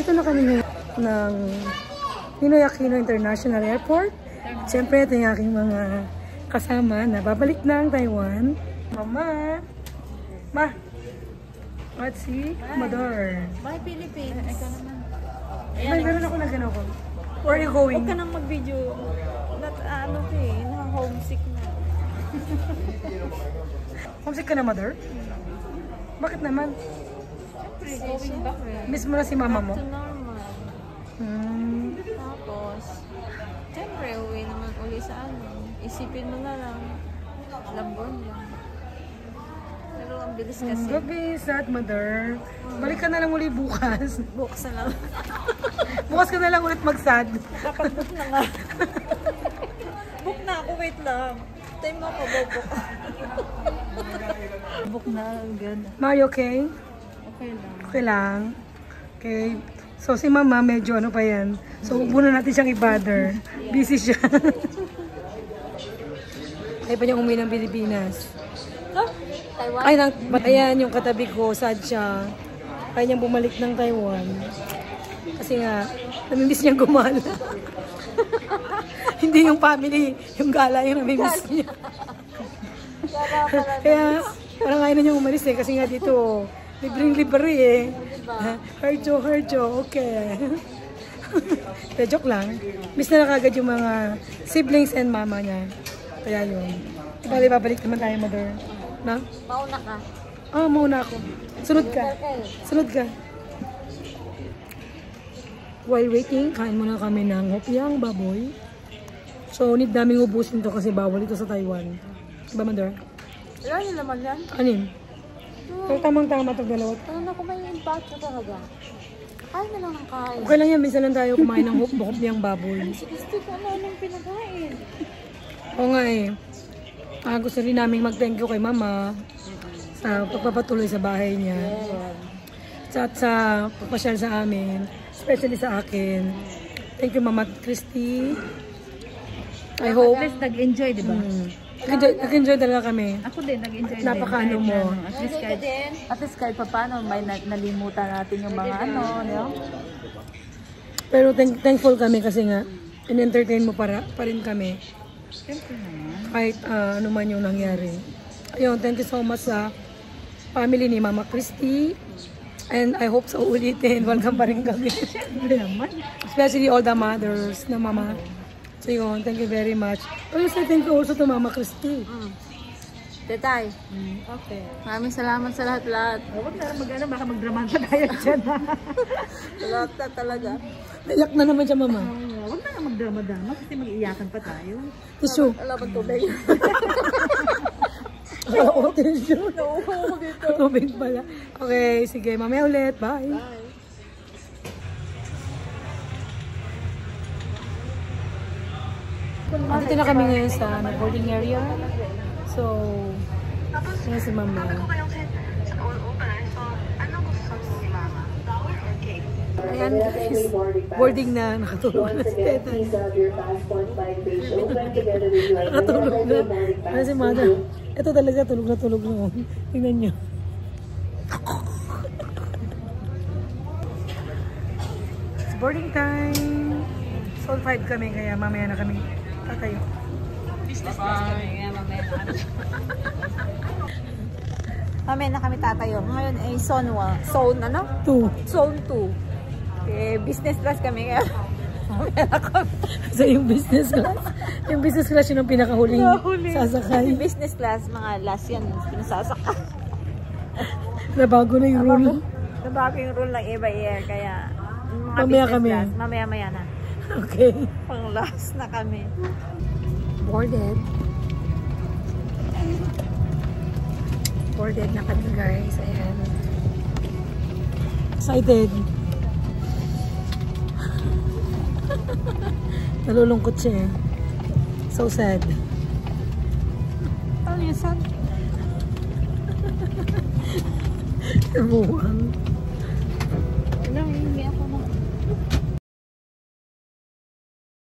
Nandito na kami ngayon ng Ninoy Aquino International Airport. Siyempre, ito yung aking mga kasama na babalik na ang Taiwan. Mama! Ma! Let's see? Mador. Bye, Philippines. Ikaw naman. Ay, meron ako na gano'n ko. Where are you going? Huwag ka nang mag-video. Ano ka eh, naka-homesick na. Homesick ka na, Mother? Bakit naman? Going back eh. Miss mo na si mama mo? Back to normal. Tapos, siyempre, uwi naman uli sa ano. Isipin mo na lang. Lambon lang. Pero ang bilis kasi. Gabi, sad, Mother. Balik ka na lang uli bukas. Bukas na lang. Bukas ka na lang ulit mag-sad. Dapat book na nga. Book na ako, wait lang. Time mo ako, book. Book na, good. Ma, you okay? Okay lang. Okay lang. Okay. So, si Mama, medyo ano pa yan. So, huwag muna natin siyang i-bother. Busy siya. Ayaw pa niya umuwi ng Pilipinas. Taiwan? Ay, ayan, yung katabi ko, sad siya. Kaya niyang bumalik ng Taiwan. Kasi nga, namimiss niyang gumala. Hindi yung family, yung gala yung namimiss niya. Kaya, parang ayaw na niyang umalis eh. Kasi nga dito, libreng-libre eh. Herjo, okay. Pero joke lang. Miss na kagad yung mga siblings and mama niya. Kaya yun. Bali, babalik naman tayo, Mother. Na? Mauna ka. Ah, mauna ako. Sunod ka. Sunod ka. While waiting, kain muna kami ng hopiang baboy. So, need naming ubusin to kasi bawal ito sa Taiwan. Diba, Mother? Wala yung laman yan. Anin? Pero tamang-tama itong dalawa. Ano na kung may impact ka talaga? Kain na lang ng kain. Okay lang yan. Minsan lang tayo kumain ng hopiang baboy. Gusto ko anong pinakain. Oo nga eh. Gusto rin namin mag-thank you kay Mama sa pagpapatuloy sa bahay niya. At sa pagpasyal sa amin. Especially sa akin. Thank you, Mama Christy. I hope. At least nag-enjoy, di ba? Nag-enjoy talaga kami. Ako din, nag-enjoy din. Napaka-ano mo. At least kahit pa paano, may nalimutan natin yung mga ano, no? Pero thankful kami kasi nga, in-entertain mo pa rin kami. Kahit ano man yung nangyari. Ayun, thank you so much sa family ni Mama Christy. And I hope sa ulitin. Welcome pa rin kami. Especially all the mothers na Mama. So yun, thank you very much. Also, thank you also to Mama Christy. Tetay. Okay. Maraming salamat sa lahat-lahat. Huwag na mag-ano, baka mag-draman pa tayo dyan. Lahat na talaga. Naiyak na naman siya, Mama. Huwag na mag-drama-drama kasi mag-iyakan pa tayo. Tissue. Wala bang tubig? Oo, tissue. Nauuhaw ko dito. Tubig pala. Okay, sige. Mamaya ulit. Bye. Bye. Dito na kami ngayon sa boarding area. So, yan si Mama. Ayan guys, boarding na, nakatulog na si Teta. Nakatulog na. Ano si Mother? Ito talaga, tulog na tulog na. Tingnan nyo. It's boarding time. Soul 5 kami, kaya mamaya na kami tatayo. Business class kami, kaya mamaya na kami. Mamaya na kami tatayo. Ngayon ay zone 1. Zone ano? 2. Zone 2. Eh, business class kami, kaya mamaya na kami. So yung business class, yung ang pinakahuling sasakay. Yung business class, mga last yan, pinasasakay. Nabago na yung rule. Nabago yung rule ng Iba-Air, kaya mga Mamaya business kami. class, mamaya-maya na. Okay. Pang last na kami. Boarded. Boarded na kami guys. Ayan. Excited. Nalulungkot siya eh. So sad. Ano yung sad? Nabuwang. Alam, hindi ako